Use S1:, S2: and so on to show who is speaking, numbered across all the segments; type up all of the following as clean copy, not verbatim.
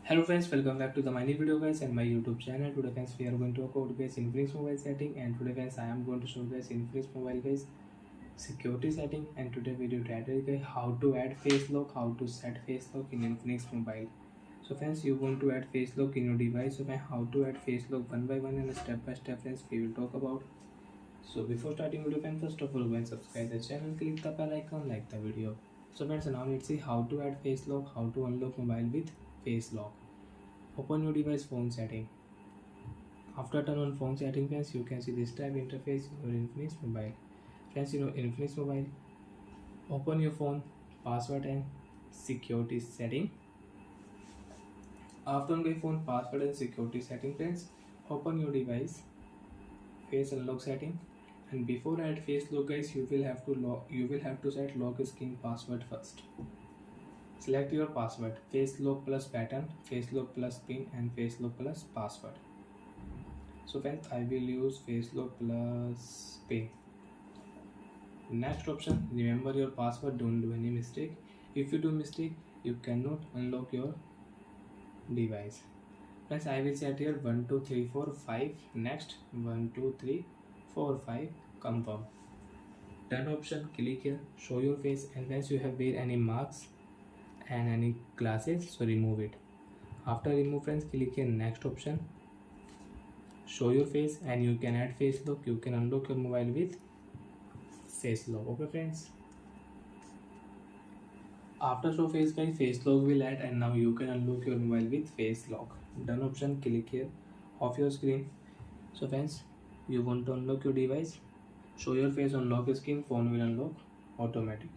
S1: Hello friends, welcome back to the my new video guys and my YouTube channel. Today friends we are going to talk about guys Infomobile mobile setting, and today friends I am going to show guys Infomobile guys security setting, and today video title guys how to add face lock, how to set face lock in Infinix mobile. So friends, you want to add face lock in your device. So how to add face lock one by one and step by step friends we will talk about. So before starting video friends, first of all go and subscribe the channel, click the bell icon, like the video. So friends, now let's see how to add face lock, how to unlock mobile with face lock. Open your device phone setting. After turn on phone setting friends, you can see this type interface in your Infinix mobile. Friends, in your Infinix mobile, open your phone, password and security setting. After on your phone, password and security setting friends, open your device, face unlock setting, and before add face lock guys, you will have to set lock screen password first. Select your password, face lock plus pattern, face lock plus pin and face lock plus password. So friends, I will use face lock plus pin. Next option, remember your password, don't do any mistake. If you do mistake, you cannot unlock your device. Friends, I will set here 1 2 3 4 5. Next 1 2 3 4 5, confirm. Done option, click here, show your face, and once you have wear any marks and any glasses, so remove it. After remove friends, click here next option, show your face, and you can add face lock, you can unlock your mobile with face lock. Okay friends, after show face guys, face lock will add, and now you can unlock your mobile with face lock. Done option, click here, off your screen. So friends, you want to unlock your device, show your face on lock screen, phone will unlock automatic.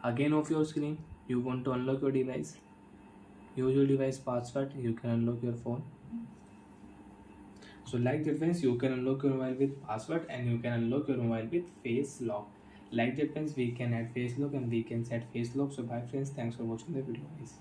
S1: Again off your screen, you want to unlock your device, use your device password, you can unlock your phone. So like that friends, you can unlock your mobile with password and you can unlock your mobile with face lock. Like that friends, we can add face lock and we can set face lock. So bye friends, thanks for watching the video guys.